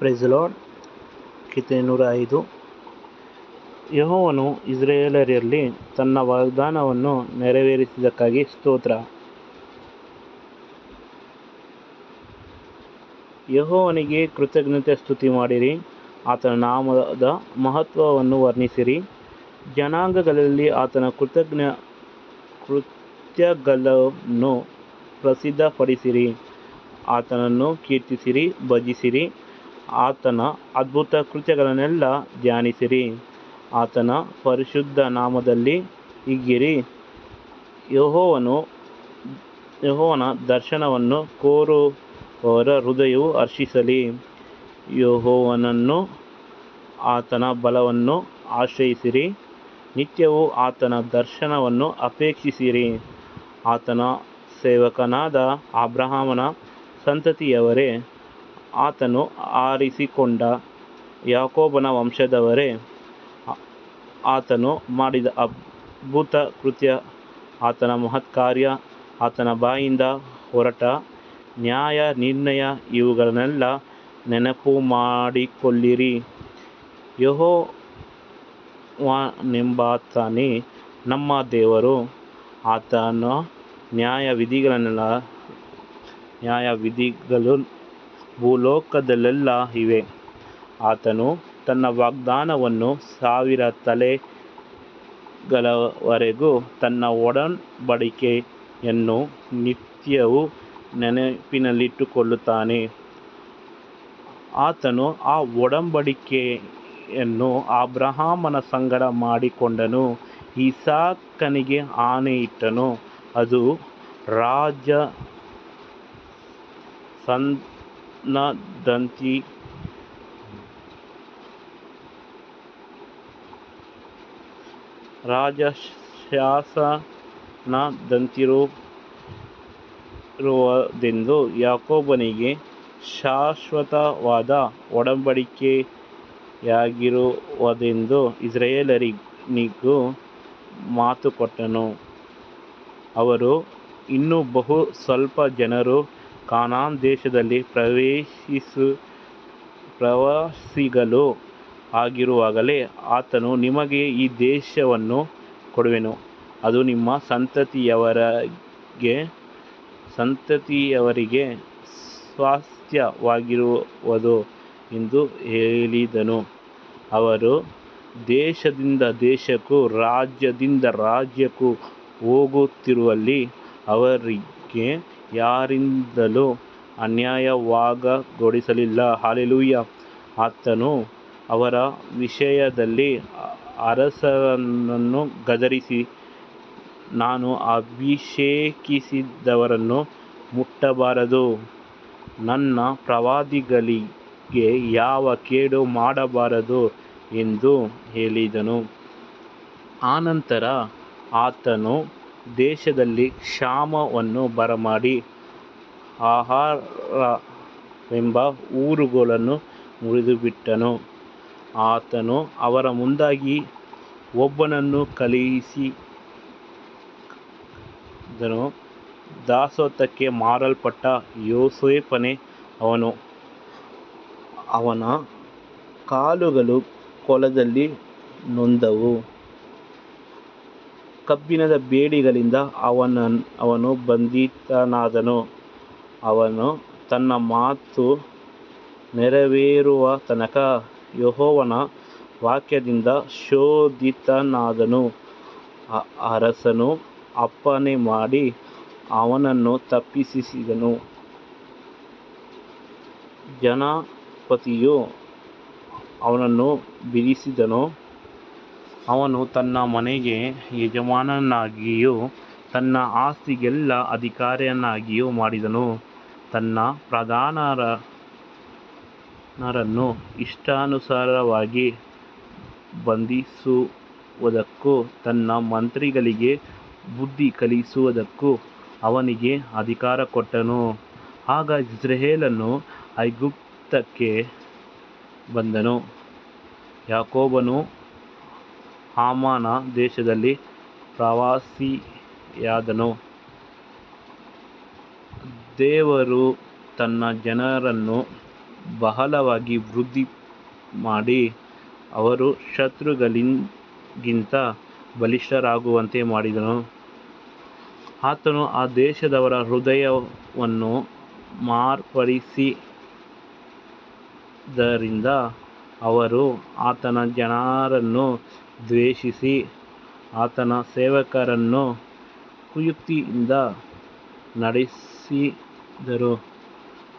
Price lord. ಕೀರ್ತನೆ 105. ಯೆಹೋವನು ಇಸ್ರಾಯೇಲ್ಯರಲ್ಲಿ ತನ್ನ ವಾಗ್ದಾನವನ್ನು ನೆರವೇರಿಸಿದ್ದಕ್ಕಾಗಿ ಸ್ತೋತ್ರ. ಯೆಹೋವನಿಗೆ ಕೃತಜ್ಞತೆ ಸ್ತುತಿ ಮಾಡಿರಿ, ಆತನ ನಾಮದ ಮಹತ್ವವನ್ನು ವರ್ಣಿಸಿರಿ. ಜನಾಂಗಗಳಲ್ಲಿ ಆತನ ಕೃತ್ಯಗಳನ್ನು ಪ್ರಸಿದ್ಧಪಡಿಸಿರಿ. ಆತನನ್ನು ಕೀರ್ತಿಸಿರಿ, ಭಜಿಸಿರಿ. ಆತನ ಅದ್ಭುತ ಕೃತ್ಯಗಳನ್ನೆಲ್ಲ ಧ್ಯಾನಿಸಿರಿ. ಆತನ ಪರಿಶುದ್ಧ ನಾಮದಲ್ಲಿ ಹಿಗ್ಗಿರಿ. ಯೆಹೋವನ ದರ್ಶನವನ್ನು ಕೋರುವವರ ಹೃದಯವು ಹರ್ಷಿಸಲಿ. ಯೆಹೋವನನ್ನು, ಆತನ ಬಲವನ್ನು ಆಶ್ರಯಿಸಿರಿ. ನಿತ್ಯವೂ ಆತನ ದರ್ಶನವನ್ನು ಅಪೇಕ್ಷಿಸಿರಿ. ಆತನ ಸೇವಕನಾದ ಅಬ್ರಹಾಮನ ಸಂತತಿಯವರೇ, ಆತನು ಆರಿಸಿಕೊಂಡ ಯಾಕೋಬನ ವಂಶದವರೇ, ಆತನು ಮಾಡಿದ ಅದ್ಭುತ ಕೃತ್ಯ, ಆತನ ಮಹತ್ಕಾರ್ಯ, ಆತನ ಬಾಯಿಂದ ಹೊರಟ ನ್ಯಾಯ ನಿರ್ಣಯ ಇವುಗಳನ್ನೆಲ್ಲ ನೆನಪು ಮಾಡಿಕೊಳ್ಳಿರಿ. ಯೆಹೋವನೆಂಬಾತನೇ ನಮ್ಮ ದೇವರು, ಆತನ ನ್ಯಾಯವಿಧಿಗಳು ಭೂಲೋಕದಲ್ಲೆಲ್ಲ ಇವೆ. ಆತನು ತನ್ನ ವಾಗ್ದಾನವನ್ನು 1000 ತಲೆಗಳವರೆಗೂ, ತನ್ನ ಒಡಂಬಡಿಕೆಯನ್ನು ನಿತ್ಯವೂ ನೆನಪಿನಲ್ಲಿಟ್ಟುಕೊಳ್ಳುತ್ತಾನೆ. ಆತನು ಆ ಒಡಂಬಡಿಕೆಯನ್ನು ಅಬ್ರಹಾಮನ ಸಂಗಡ ಮಾಡಿಕೊಂಡನು, ಇಸಾಕನಿಗೆ ಆಣೆಯಿಟ್ಟನು. ಅದು ರಾಜಶಾಸನದಂತಿರುವುದೆಂದು ಯಾಕೋಬನಿಗೆ ಶಾಶ್ವತವಾದ ಒಡಂಬಡಿಕೆಯಾಗಿರುವುದೆಂದು ಇಸ್ರಾಯೇಲನಿಗೂ ಮಾತು ಕೊಟ್ಟನು. ಅವರು ಇನ್ನೂ ಬಹು ಸ್ವಲ್ಪ ಜನರು ಕಾನಾನ್ ದೇಶದಲ್ಲಿ ಪ್ರವಾಸಿಗಳು ಆಗಿರುವಾಗಲೇ ಆತನು, ನಿಮಗೆ ಈ ದೇಶವನ್ನು ಕೊಡುವೆನು, ಅದು ನಿಮ್ಮ ಸಂತತಿಯವರಿಗೆ ಸ್ವಾಸ್ತ್ಯವಾಗಿರುವುದು ಎಂದು ಹೇಳಿದನು. ಅವರು ದೇಶದಿಂದ ದೇಶಕ್ಕೂ ರಾಜ್ಯದಿಂದ ರಾಜ್ಯಕ್ಕೂ ಹೋಗುತ್ತಿರುವಲ್ಲಿ ಅವರಿಗೆ ಯಾರಿಂದಲೂ ಅನ್ಯಾಯವಾಗಗೊಡಿಸಲಿಲ್ಲ. ಹಲ್ಲೆಲೂಯಾ. ಆತನು ಅವರ ವಿಷಯದಲ್ಲಿ ಅರಸರನ್ನು ಗದರಿಸಿ, ನಾನು ಅಭಿಷೇಕಿಸಿದವರನ್ನು ಮುಟ್ಟಬಾರದು, ನನ್ನ ಪ್ರವಾದಿಗಳಿಗೆ ಯಾವ ಕೇಡು ಮಾಡಬಾರದು ಎಂದು ಹೇಳಿದನು. ಆನಂತರ ಆತನು ದೇಶದಲ್ಲಿ ಕ್ಷಾಮವನ್ನು ಬರಮಾಡಿ ಆಹಾರವೆಂಬ ಊರುಗಳನ್ನು ಮುರಿದುಬಿಟ್ಟನು. ಆತನು ಅವರ ಮುಂದಾಗಿ ಒಬ್ಬನನ್ನು ಕಳುಹಿಸಿದನು. ದಾಸತ್ವಕ್ಕೆ ಮಾರಲ್ಪಟ್ಟ ಯೋಸೇಫನೇ ಅವನು. ಅವನ ಕಾಲುಗಳು ಕೊಳದಲ್ಲಿ ನೊಂದವು. ಕಬ್ಬಿಣದ ಬೇಡಿಗಳಿಂದ ಅವನು ಬಂಧಿತನಾದನು. ಅವನು ತನ್ನ ಮಾತು ನೆರವೇರುವ ತನಕ ಯೆಹೋವನ ವಾಕ್ಯದಿಂದ ಶೋಧಿತನಾದನು. ಅರಸನು ಅಪ್ಪಣೆ ಮಾಡಿ ಅವನನ್ನು ತಪ್ಪಿಸಿದನು. ಸೇನಾಪತಿಯು ಅವನನ್ನು ಬಿಡಿಸಿದನು. ಅವನು ತನ್ನ ಮನೆಗೆ ಯಜಮಾನನಾಗಿಯೂ ತನ್ನ ಆಸ್ತಿಗೆಲ್ಲ ಅಧಿಕಾರಿಯನ್ನಾಗಿಯೂ ಮಾಡಿದನು. ತನ್ನ ಪ್ರಧಾನರನ್ನು ಇಷ್ಟಾನುಸಾರವಾಗಿ ಬಂಧಿಸುವುದಕ್ಕೂ ತನ್ನ ಮಂತ್ರಿಗಳಿಗೆ ಬುದ್ಧಿ ಕಲಿಸುವುದಕ್ಕೂ ಅವನಿಗೆ ಅಧಿಕಾರ ಕೊಟ್ಟನು. ಆಗ ಇಸ್ರಾಯೇಲನು ಐಗುಪ್ತಕ್ಕೆ ಬಂದನು. ಯಾಕೋಬನು ಹಾಮಾನ ದೇಶದಲ್ಲಿ ಪ್ರವಾಸಿಯಾದನು. ದೇವರು ತನ್ನ ಜನರನ್ನು ಬಹಳವಾಗಿ ವೃದ್ಧಿ ಮಾಡಿ ಅವರು ಶತ್ರುಗಳಿಗಿಂತ ಬಲಿಷ್ಠರಾಗುವಂತೆ ಮಾಡಿದನು. ಆತನು ಆ ದೇಶದವರ ಹೃದಯವನ್ನು ಮಾರ್ಪಡಿಸಿದ್ದರಿಂದ ಅವರು ಆತನ ಜನರನ್ನು ದ್ವೇಷಿಸಿ ಆತನ ಸೇವಕರನ್ನು ಕುಯುಕ್ತಿಯಿಂದ ನಡೆಸಿದರು.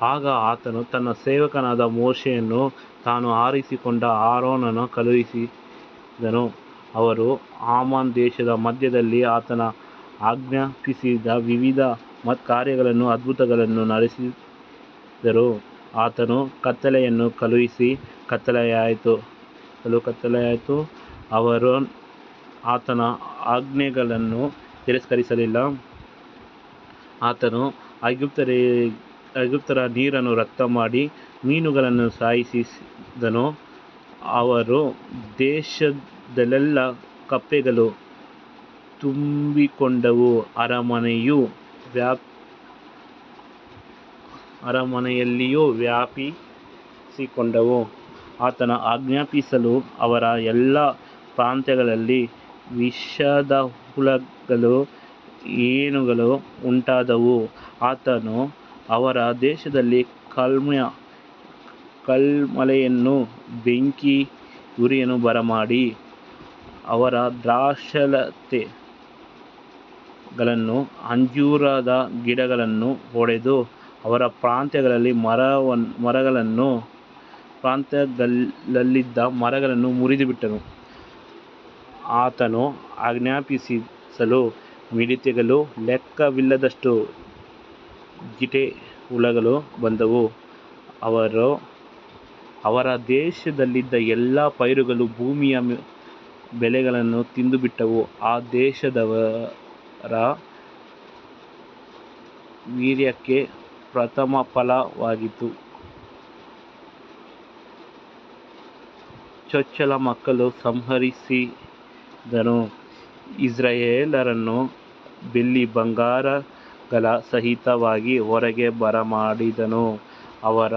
ಆಗ ಆತನು ತನ್ನ ಸೇವಕನಾದ ಮೋಶೆಯನ್ನು ತಾನು ಆರಿಸಿಕೊಂಡ ಆರೋನನನ್ನು ಕಳುಹಿಸಿದನು. ಅವರು ಆಮಾನ್ ದೇಶದ ಮಧ್ಯದಲ್ಲಿ ಆತನು ಆಜ್ಞಾಪಿಸಿದ ವಿವಿಧ ಮಹತ್ಕಾರ್ಯಗಳನ್ನೂ ಅದ್ಭುತಗಳನ್ನೂ ನಡೆಸಿದರು. ಆತನು ಕತ್ತಲೆಯನ್ನು ಕಳುಹಿಸಿ ಕತ್ತಲೆಯಾಯಿತು. ಅವರು ಆತನ ಆಜ್ಞೆಗಳನ್ನು ತಿರಸ್ಕರಿಸಲಿಲ್ಲ. ಆತನು ಐಗುಪ್ತರ ನೀರನ್ನು ರಕ್ತ ಮಾಡಿ ಮೀನುಗಳನ್ನು ಸಾಯಿಸಿದನು. ಅವರ ದೇಶದಲ್ಲೆಲ್ಲ ಕಪ್ಪೆಗಳು ತುಂಬಿಕೊಂಡವು. ಅರಮನೆಯಲ್ಲಿಯೂ ವ್ಯಾಪಿಸಿಕೊಂಡವು. ಆತನು ಆಜ್ಞಾಪಿಸಲು ಅವರ ಎಲ್ಲ ಪ್ರಾಂತ್ಯಗಳಲ್ಲಿ ವಿಷದ ಹುಳುಗಳೂ ಹೇನುಗಳೂ ಉಂಟಾದವು. ಆತನು ಅವರ ದೇಶದಲ್ಲಿ ಕಲ್ಮಳೆಯನ್ನೂ ಬೆಂಕಿ ಉರಿಯನ್ನೂ ಬರಮಾಡಿ ಅವರ ದ್ರಾಕ್ಷಾಲತೆಗಳನ್ನೂ ಅಂಜೂರದ ಗಿಡಗಳನ್ನೂ ಹೊಡೆದು ಅವರ ಪ್ರಾಂತ್ಯಗಳಲ್ಲಿದ್ದ ಮರಗಳನ್ನು ಮುರಿದುಬಿಟ್ಟನು. ಆತನು ಆಜ್ಞಾಪಿಸಲು ಮಿಡತೆಗಳೂ ಲೆಕ್ಕವಿಲ್ಲದಷ್ಟು ಜಿಟ್ಟೇಹುಳುಗಳೂ ಬಂದವು. ಅವರ ದೇಶದಲ್ಲಿದ್ದ ಎಲ್ಲ ಪೈರುಗಳೂ ಭೂಮಿಯ ಬೆಳೆಗಳನ್ನು ತಿಂದುಬಿಟ್ಟವು. ಆ ದೇಶದವರ ವೀರ್ಯಕ್ಕೆ ಪ್ರಥಮಫಲವಾಯಿತು. ಚೊಚ್ಚಲ ಮಕ್ಕಳನ್ನು ಸಂಹರಿಸಿದನು. ಇಸ್ರಾಯೇಲ್ಯರನ್ನು ಬೆಳ್ಳಿ ಬಂಗಾರಗಳ ಸಹಿತವಾಗಿ ಹೊರಗೆ ಬರಮಾಡಿದನು. ಅವರ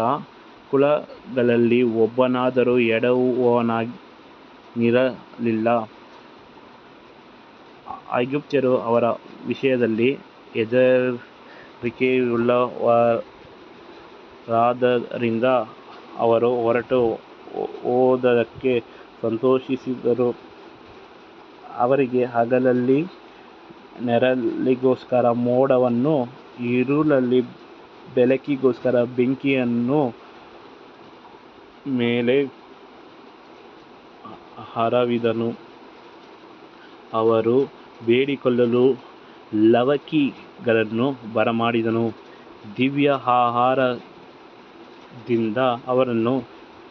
ಕುಲಗಳಲ್ಲಿ ಒಬ್ಬನಾದರೂ ಎಡವುವವನಿರಲಿಲ್ಲ. ಐಗುಪ್ತ್ಯರು ಅವರ ವಿಷಯದಲ್ಲಿ ಹೆದರಿಕೆಯುಳ್ಳವರಾದ್ದರಿಂದ ಅವರು ಹೊರಟು ಹೋದದ್ದಕ್ಕೆ ಸಂತೋಷಿಸಿದರು. ಅವರಿಗೆ ಹಗಲಲ್ಲಿ ನೆರಳಿಗೋಸ್ಕರ ಮೋಡವನ್ನೂ ഇരുಳಲ್ಲಿ ಬೆಳಕಿಗೋಸ್ಕರ ಬೆಂಕಿಯನ್ನೂ ಮೇಲೆ ಹರವಿದನು. ಅವರು ಬೇಡಿಕೊಳ್ಳಲು ಲವಕಿಗಳನ್ನು ಬರಮಾಡಿದನು. ದಿವ್ಯ ಆಹಾರದಿಂದ ಅವರನ್ನು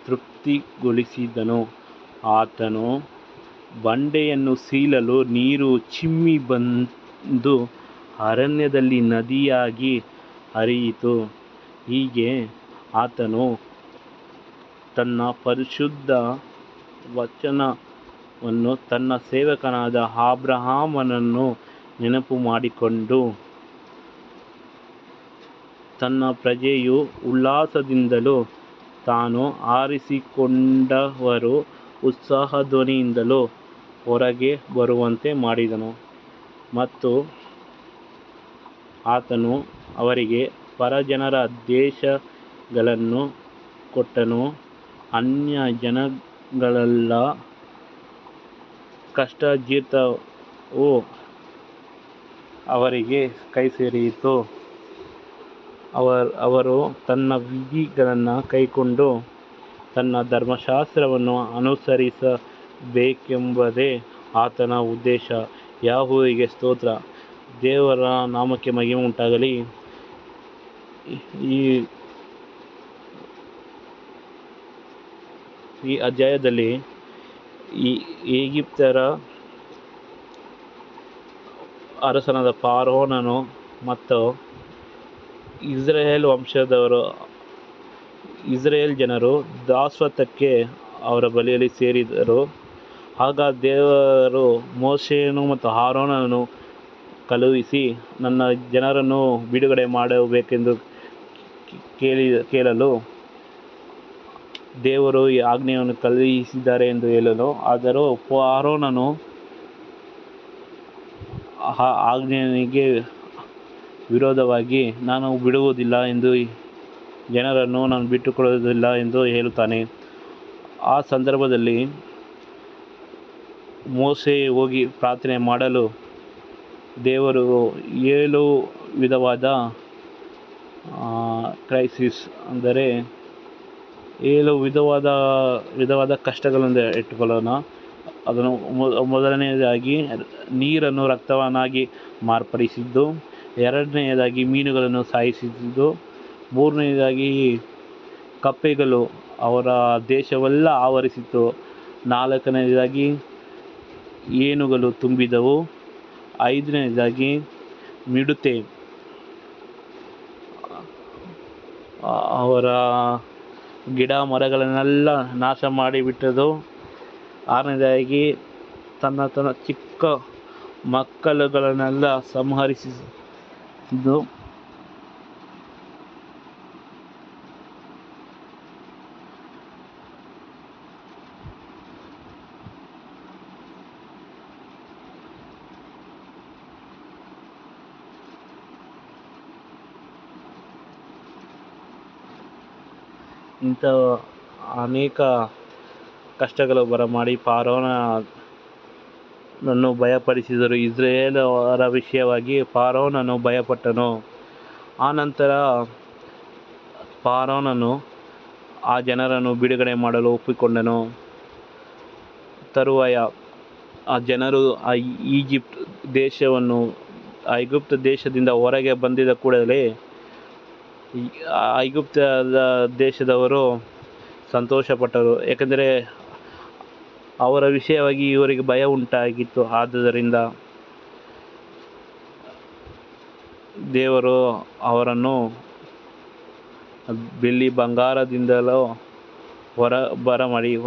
ತೃಪ್ತಿಗೊಳಿಸಿದನು. ಆತನು ಬಂಡೆಯನ್ನು ಸೀಳಲು ನೀರು ಚಿಮ್ಮಿ ಬಂದು ಅರಣ್ಯದಲ್ಲಿ ನದಿಯಾಗಿ ಹರಿಯಿತು. ಹೀಗೆ ಆತನು ತನ್ನ ಪರಿಶುದ್ಧ ವಚನವನ್ನು ತನ್ನ ಸೇವಕನಾದ ಅಬ್ರಹಾಮನನ್ನು ನೆನಪುಮಾಡಿಕೊಂಡು ತನ್ನ ಪ್ರಜೆಯ ಉಲ್ಲಾಸದಿಂದಲೂ ತಾನು ಆರಿಸಿಕೊಂಡವರ ಉತ್ಸಾಹಧ್ವನಿಯಿಂದಲೂ ಹೊರಗೆ ಬರುವಂತೆ ಮಾಡಿದನು. ಮತ್ತು ಆತನು ಅವರಿಗೆ ಪರಜನರ ದೇಶಗಳನ್ನು ಕೊಟ್ಟನು. ಅನ್ಯಜನಗಳೆಲ್ಲ ಕಷ್ಟಜೀತವು ಅವರಿಗೆ ಕೈಸೇರಿತು. ಅವರು ತನ್ನ ವಿಧಿಗಳನ್ನು ಕೈಕೊಂಡು ತನ್ನ ಧರ್ಮಶಾಸ್ತ್ರವನ್ನು ಅನುಸರಿಸಬೇಕೆಂಬುದೇ ಆತನ ಉದ್ದೇಶ. ಯೆಹೋವನಿಗೆ ಸ್ತೋತ್ರ. ದೇವರ ನಾಮಕ್ಕೆ ಮಹಿಮೆ ಉಂಟಾಗಲಿ. ಈ ಅಧ್ಯಾಯದಲ್ಲಿ ಈಜಿಪ್ಟರ ಅರಸನಾದ ಫರೋಹನು ಮತ್ತು ಇಸ್ರಾಯೇಲ್ ಜನರು ದಾಸತ್ವಕ್ಕೆ ಅವರ ಬಳಿಯಲ್ಲಿ ಸೇರಿದರು. ಆಗ ದೇವರು ಮೋಶೆಯನ್ನು ಮತ್ತು ಆರೋನನನ್ನು ಕಳುಹಿಸಿ ನನ್ನ ಜನರನ್ನು ಬಿಡುಗಡೆ ಮಾಡಬೇಕೆಂದು ಕೇಳಲು ದೇವರು ಈ ಆಜ್ಞೆಯನ್ನು ಕಳುಹಿಸಿದ್ದಾರೆ ಎಂದು ಹೇಳಲು, ಆದರೂ ಫರೋಹನು ಆ ಆಜ್ಞೆಗೆ ವಿರೋಧವಾಗಿ ನಾನು ಬಿಡುವುದಿಲ್ಲ ಎಂದು, ಜನರನ್ನು ನಾನು ಬಿಟ್ಟುಕೊಡುವುದಿಲ್ಲ ಎಂದು ಹೇಳುತ್ತಾನೆ. ಆ ಸಂದರ್ಭದಲ್ಲಿ ಮೋಶೆ ಹೋಗಿ ಪ್ರಾರ್ಥನೆ ಮಾಡಲು ದೇವರು 7 ವಿಧವಾದ ಕ್ರೈಸಿಸ್, ಅಂದರೆ 7 ವಿಧವಾದ ಕಷ್ಟಗಳನ್ನು ಇಟ್ಟುಕೊಳ್ಳೋಣ. ಅದನ್ನು ಮೊದಲನೆಯದಾಗಿ ನೀರನ್ನು ರಕ್ತವನ್ನಾಗಿ ಮಾರ್ಪಡಿಸಿದ್ದು, ಎರಡನೆಯದಾಗಿ ಮೀನುಗಳನ್ನು ಸಾಯಿಸಿದ್ದು, ಮೂರನೆಯದಾಗಿ ಕಪ್ಪೆಗಳು ಅವರ ದೇಶವೆಲ್ಲ ಆವರಿಸಿತ್ತು, ನಾಲ್ಕನೆಯದಾಗಿ ಏನುಗಳು ತುಂಬಿದವು, ಐದನೇದಾಗಿ ಮಿಡತೆ ಅವರ ಗಿಡ ಮರಗಳನ್ನೆಲ್ಲ ನಾಶ ಮಾಡಿಬಿಟ್ಟದು, ಆರನೇದಾಗಿ ತನ್ನ ಚಿಕ್ಕ ಮಕ್ಕಳುಗಳನ್ನೆಲ್ಲ ಸಂಹರಿಸಿದ್ದು, ಇಂಥ ಅನೇಕ ಕಷ್ಟಗಳು ಬರಮಾಡಿ ಫರೋಹನನ್ನು ಭಯಪಡಿಸಿದರು. ಇಸ್ರಾಯೇಲರ ವಿಷಯವಾಗಿ ಫರೋಹನನು ಭಯಪಟ್ಟನು. ಆನಂತರ ಫರೋಹನನು ಆ ಜನರನ್ನು ಬಿಡುಗಡೆ ಮಾಡಲು ಒಪ್ಪಿಕೊಂಡನು. ತರುವಾಯ ಆ ಜನರು ಐಗುಪ್ತ ದೇಶದಿಂದ ಹೊರಗೆ ಬಂದಿದ್ದ ಕೂಡಲೇ ಐಗುಪ್ತ ದೇಶದವರು ಸಂತೋಷಪಟ್ಟರು, ಏಕೆಂದರೆ ಅವರ ವಿಷಯವಾಗಿ ಇವರಿಗೆ ಭಯ ಉಂಟಾಗಿತ್ತು. ಆದ್ದರಿಂದ ದೇವರು ಅವರನ್ನು ಬೆಳ್ಳಿ ಬಂಗಾರದಿಂದಲೂ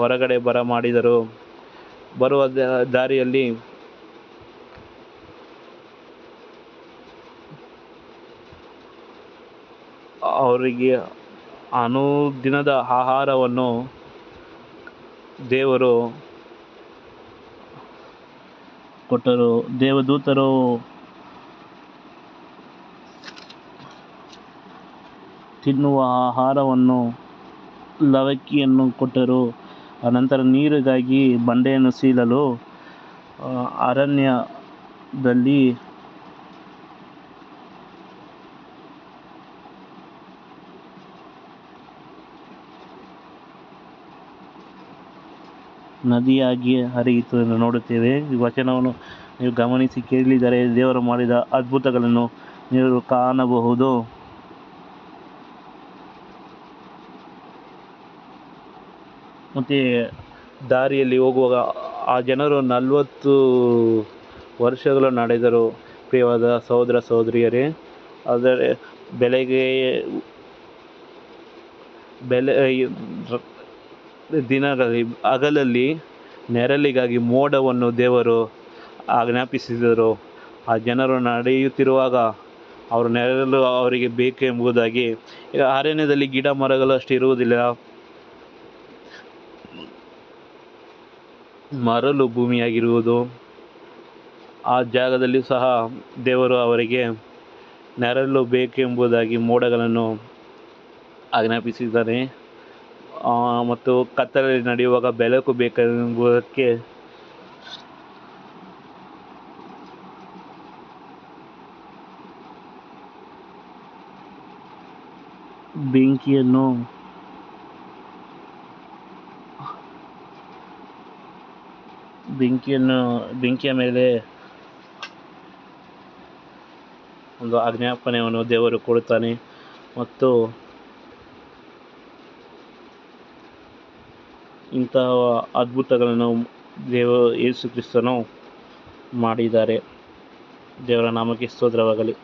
ಹೊರಗಡೆ ಬರಮಾಡಿದರು. ಬರುವ ದಾರಿಯಲ್ಲಿ ಅವರಿಗೆ ಅನುದಿನದ ಆಹಾರವನ್ನು ದೇವರು ಕೊಟ್ಟರು. ದೇವದೂತರು ತಿನ್ನುವ ಆಹಾರವನ್ನು, ಲವಕ್ಕಿಯನ್ನು ಕೊಟ್ಟರು. ಅನಂತರ ನೀರಿಗಾಗಿ ಬಂಡೆಯನ್ನು ಸೀಳಲು ಅರಣ್ಯದಲ್ಲಿ ನದಿಯಾಗಿ ಹರಿಯಿತು ಎಂದು ನೋಡುತ್ತೇವೆ. ಈ ವಚನವನ್ನು ನೀವು ಗಮನಿಸಿ ಕೇಳಿದರೆ ದೇವರು ಮಾಡಿದ ಅದ್ಭುತಗಳನ್ನು ನೀವು ಕಾಣಬಹುದು. ಮತ್ತು ದಾರಿಯಲ್ಲಿ ಹೋಗುವಾಗ ಆ ಜನರು 40 ವರ್ಷಗಳು ನಡೆದರು. ಪ್ರಿಯವಾದ ಸಹೋದರ ಸಹೋದರಿಯರೇ, ಆದರೆ ದಿನಗಳಲ್ಲಿ ಹಗಲಲ್ಲಿ ನೆರಳಿಗಾಗಿ ಮೋಡವನ್ನು ದೇವರು ಆಜ್ಞಾಪಿಸಿದರು. ಆ ಜನರು ನಡೆಯುತ್ತಿರುವಾಗ ಅವರ ನೆರಳು ಅವರಿಗೆ ಬೇಕು ಎಂಬುದಾಗಿ. ಈಗ ಅರಣ್ಯದಲ್ಲಿ ಗಿಡ ಮರಗಳು ಅಷ್ಟು ಇರುವುದಿಲ್ಲ, ಮರಳು ಭೂಮಿಯಾಗಿರುವುದು. ಆ ಜಾಗದಲ್ಲಿ ಸಹ ದೇವರು ಅವರಿಗೆ ನೆರಳು ಬೇಕೆಂಬುದಾಗಿ ಮೋಡಗಳನ್ನು ಆಜ್ಞಾಪಿಸಿದ್ದಾನೆ. ಮತ್ತು ಕತ್ತಲಲ್ಲಿ ನಡೆಯುವಾಗ ಬೆಳಕು ಬೇಕೆಂಬುದಕ್ಕೆ ಬೆಂಕಿಯ ಮೇಲೆ ಒಂದು ಆಜ್ಞಾಪನೆಯನ್ನು ದೇವರು ಕೊಡುತ್ತಾನೆ. ಮತ್ತು ಇಂತಹ ಅದ್ಭುತಗಳನ್ನು ಯೇಸು ಕ್ರಿಸ್ತನು ಮಾಡಿದ್ದಾರೆ. ದೇವರ ನಾಮಕ್ಕೆ ಸ್ತೋತ್ರವಾಗಲಿ.